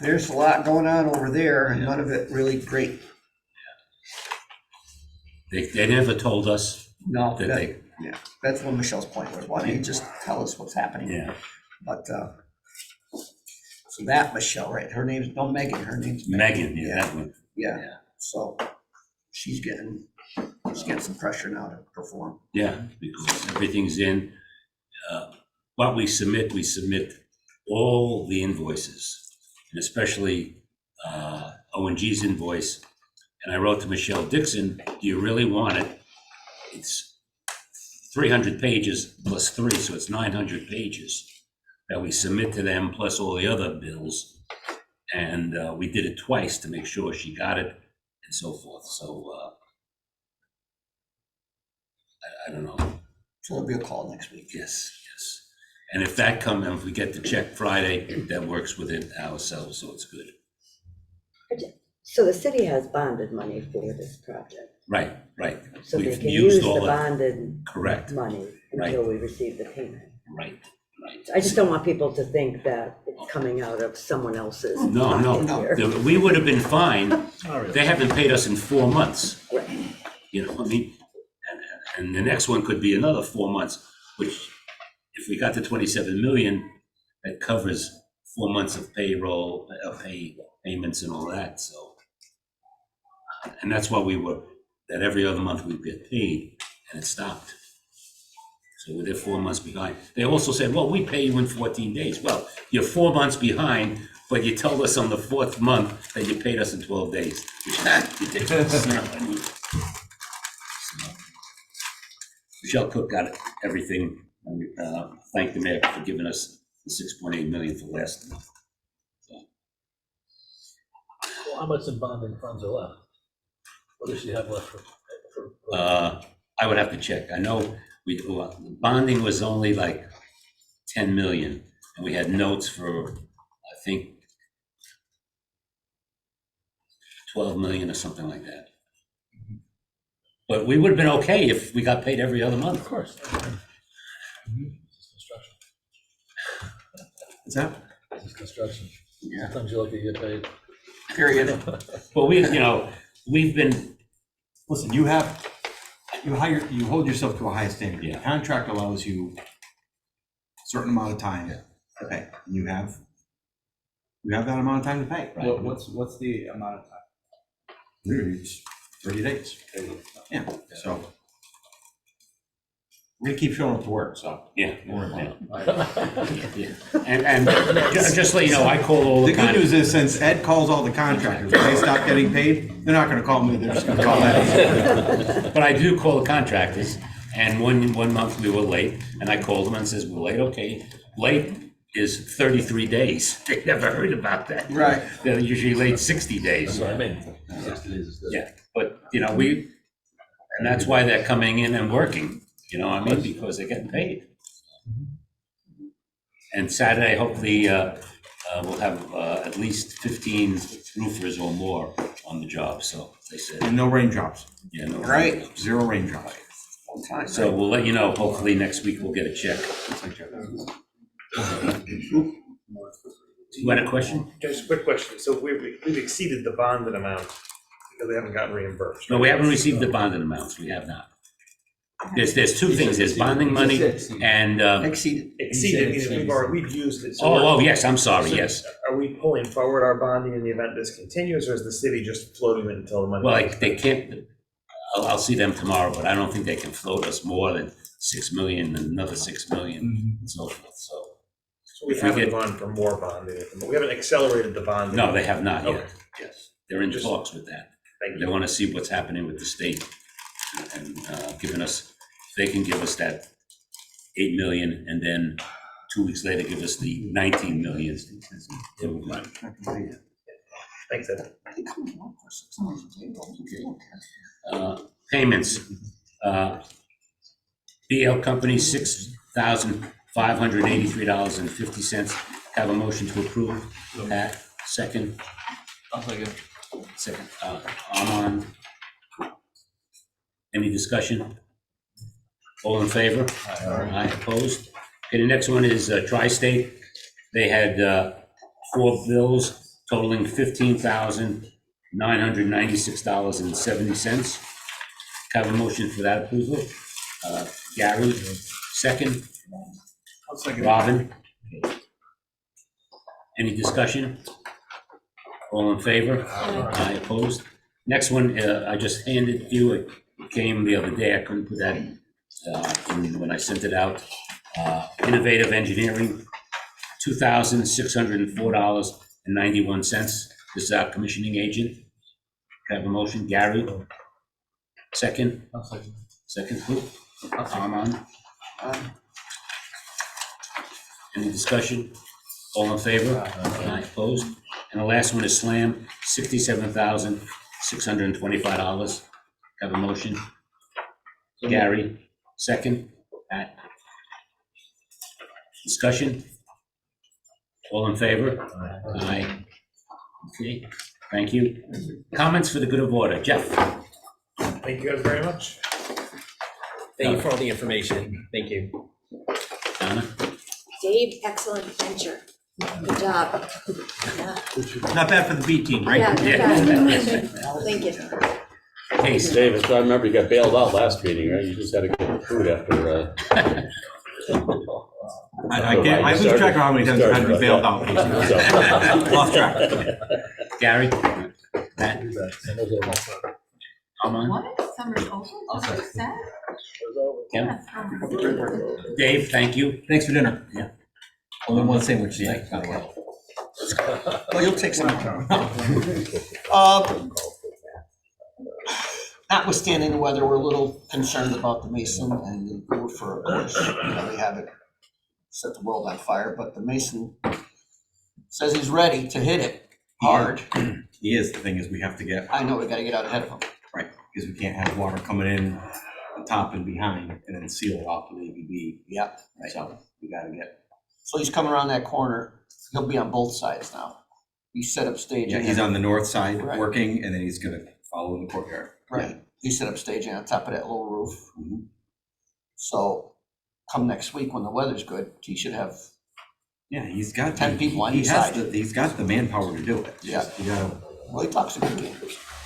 there's a lot going on over there, and none of it really great. They never told us No, that they, yeah, that's what Michelle's point was, why don't you just tell us what's happening? yeah, But, so that Michelle, right, her name's, no, Megan, her name's Megan. Megan, yeah, that one. Yeah, Yeah. so she's getting some pressure now to perform. Yeah, because everything's in. What we submit all the invoices, and especially O&G's invoice. And I wrote to Michelle Dixon, do you really want it? It's 300 pages plus 3, so it's 900 pages that we submit to them, plus all the other bills. And we did it twice to make sure she got it and so forth. So I don't know. So there'll be a call next week. Yes. And if that comes, and if we get the check Friday, that works within ourselves, so it's good. So the city has bonded money for this project, Right. so they We've can used use the all that. bonded Correct. money Right. until we receive the payment. Right. I just don't want people to think that it's coming out of someone else's No. pocket here. We would have been fine. Oh, really? They haven't paid us in 4 months. Right. And the next one could be another 4 months, which if we got to 27 million, that covers 4 months of payroll, payments and all that, so. And that's why that every other month we get paid, and it stopped. So they're 4 months behind. They also said, well, we pay you in 14 days. Well, you're 4 months behind, but you told us on the 4th month that you paid us in 12 days, which is ridiculous. Michelle Cook got everything, and we thank the mayor for giving us the 6.8 million for last month. Well, how much in bonding funds are left? What does she have left for? I would have to check. I know bonding was only like 10 million, and we had notes for, I think, 12 million or something like that. But we would have been okay if we got paid every other month. Of course. This is construction. What's that? This is construction. Yeah. Sometimes you're lucky to get paid. Period. But we've been, Listen, you hold yourself to a high standard. Yeah. The contract allows you a certain amount of time to pay. You have that amount of time to pay. Right. What's the amount of time? It's 30 days. Yeah, so we're gonna keep showing up to work, so. yeah. don't worry about it. Yeah. And just so you know, I call all The the good news is, since Ed calls all the contractors, when they stop getting paid, they're not gonna call me, they're just gonna call Ed. But I do call the contractors, and one month we were late, and I called them and says, we're late, okay. Late is 33 days. They never heard about that. Right. They're usually late 60 days. That's what I mean. 60 days is good. Yeah, but, and that's why they're coming in and working, because they're getting paid. And Saturday, hopefully, we'll have at least 15 roofers or more on the job, so they said. And no raindrops, Yeah, no. Right. 0 raindrops. So we'll let you know, hopefully next week we'll get a check. You had a question? Just a quick question. So we've exceeded the bonded amount because we haven't gotten reimbursed. No, we haven't received the bonded amounts, we have not. There's two things, there's bonding money and, Exceeded. Exceeded, meaning we've used it. So we're- yes, I'm sorry, yes. Are we pulling forward our bonding in the event this continues, or is the city just floating it until the money? Well, they can't, I'll see them tomorrow, but I don't think they can float us more than 6 million and another 6 million and so forth, so. So we If we haven't get- gone for more bonding, but we haven't accelerated the bonding. No, they have not yet. Okay. Yes, they're in Just- talks with that. Thank They you. want to see what's happening with the state and giving us, they can give us that 8 million and then 2 weeks later give us the 19 million. Thanks, Ed. Payments. BL Company, $6,583.50. Have a motion to approve. Pat, second. I'll second. Second, Armand. Any discussion? All in favor? Aye, opposed? Okay, the next one is Tri-State. They had 4 bills totaling $15,996.70. Have a motion for that approval. Gary, second. Robin? Any discussion? All in favor? Aye, opposed? Next one, I just handed you, it came the other day, I couldn't put that in when I sent it out. Innovative Engineering, $2,604.91. This is our commissioning agent. Can I have a motion? Gary? Second? I'll second. Second, who? Armand? Any discussion? All in favor? Aye, opposed? And the last one is Slam, $67,625. Have a motion? Gary, second. Pat? Discussion? All in favor? Aye. Okay, thank you. Comments for the good of order. Jeff? Thank you guys very much. Thank you for all the information. Thank you. Donna? Dave, excellent venture. Good job. Yeah. Not bad for the B team, right? Yeah, good Yeah. job. Thank you. Case? David, I remember you got bailed out last meeting, right? You just had to get the food after, I lose track of how many times I've had to be bailed out. Lost track. Gary? Matt? Armand? What? Summer's over? That's what you said? Kim? That's Dave, thank you. Thanks for dinner. Yeah. Only one sandwich tonight, by the way. Well, you'll take some. Notwithstanding the weather, we're a little concerned about the Mason and the roofer, of course. They haven't set the world on fire, but the Mason says he's ready to hit it hard. He is, the thing is, we have to get, I know we gotta get out ahead of him. right, because we can't have water coming in on top and behind and then seal it off with ABB. Yeah. So we gotta get, So he's coming around that corner. He'll be on both sides now. He's set up staging. yeah, he's on the north side Right. working, and then he's gonna follow in the courtyard. Right. He set up staging on top of that little roof. So come next week when the weather's good, he should have, Yeah, he's got. 10 people on he each has side. He's got the manpower to do it. Yeah. You gotta, well, he talks a good game.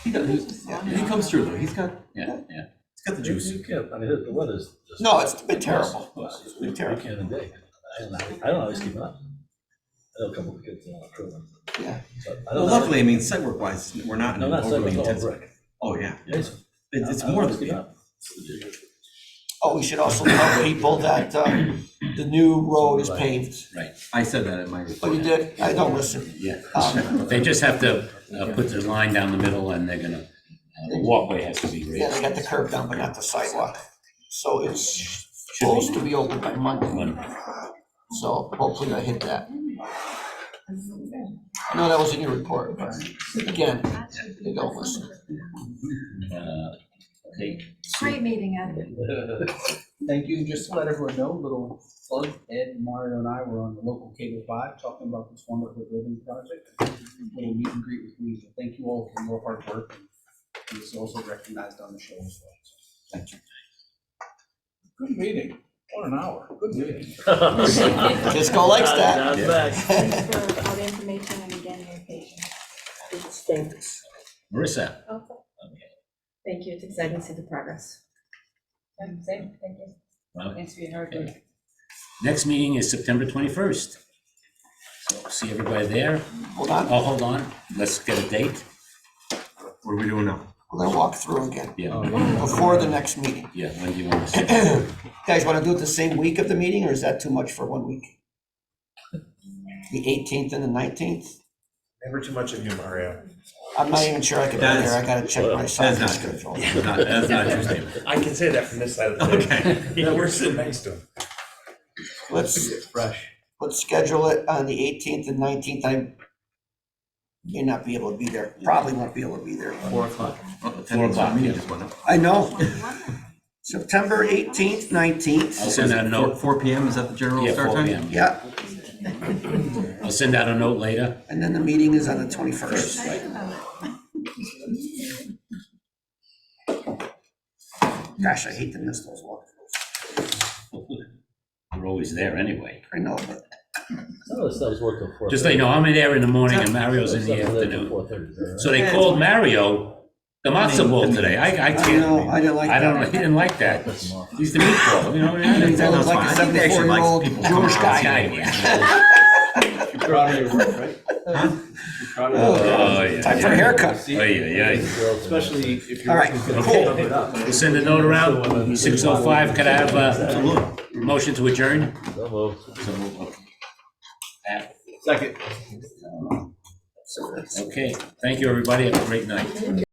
he does, he comes through though, he's got Yeah. He's got the juice. You can't, I mean, the weather's just. No, it's been terrible. It's been terrible. Weekend and day. I don't know how he's keeping up. I know a couple of kids on crew. Yeah. But I Well, don't know. luckily, I mean, site work wise, we're not in No, an not overly it's all intensive. brick. Oh, yeah. Yeah, It's I don't more know how he's than, keeping yeah. up. Oh, we should also tell people that the new road is paved. I said that in my Oh, report. you did? I don't listen. Yeah. They just have to put the line down the middle and they're gonna, the walkway has to be Yeah, they raised. got the curb down, but not the sidewalk. So it's supposed to be open by Monday. So hopefully I hit that. I know that was in your report, but again, they don't listen. Okay, Great meeting, Ed. Thank you. Just to let everyone know, little plug, Ed, Mario, and I were on the local Cable 5 talking about this wonderful building project. Little meet and greet with me. So thank you all for your hard work. And it's also recognized on the show as well. So thank you. Good meeting. 1 hour. Good meeting. Disco likes that. Thanks for all the information and again, your patience. Thanks. Marissa? Thank you. It's exciting to see the progress. Same, thank you. Well, Thanks for your hard work. next meeting is September 21st. So see everybody there. Hold on. Oh, hold on, let's get a date. What are we doing now? We're gonna walk through again Yeah, before the next meeting. yeah, when do you want to see? Guys wanna do it the same week of the meeting, or is that too much for 1 week? The 18th and the 19th? Never too much of you, Mario. I'm not even sure I can be there, I gotta check my soccer not- schedule. That's not a true statement. I can say that from this side of the table. Yeah, we're sitting next to him. Let's Fresh. schedule it on the 18th and 19th. I may not be able to be there, probably won't be able to be there. 4 o'clock. Well, the 10 o'clock, meeting yeah. just went up. I know. September 18th, 19th. I'll send out a note. 4 PM, is that the general Yeah, start 4 time? PM. Yeah, I'll send out a note later. and then the meeting is on the 21st. Gosh, I hate to miss those walkthroughs. We're always there anyway. I know, but Some of the stuff's worked till 4:30. Just so you know, I'm in there in the morning and Mario's in the afternoon. 4:30. So they called Mario the matzo ball today. I I know, can't, I didn't like I that. don't, he didn't like that. He's the meatball, you know what I mean? That looks like a I think they actually like 74-year-old people coming Jewish out. guy. You're proud of your work, right? Huh? You're proud Oh, of your work. yeah. Time for a haircut. Oh, yeah, yeah. Especially if you're. All right, working cool. cover it up. We'll send a note around, 6:05, could I have a motion to adjourn? So moved. Second. Okay, thank you, everybody, have a great night.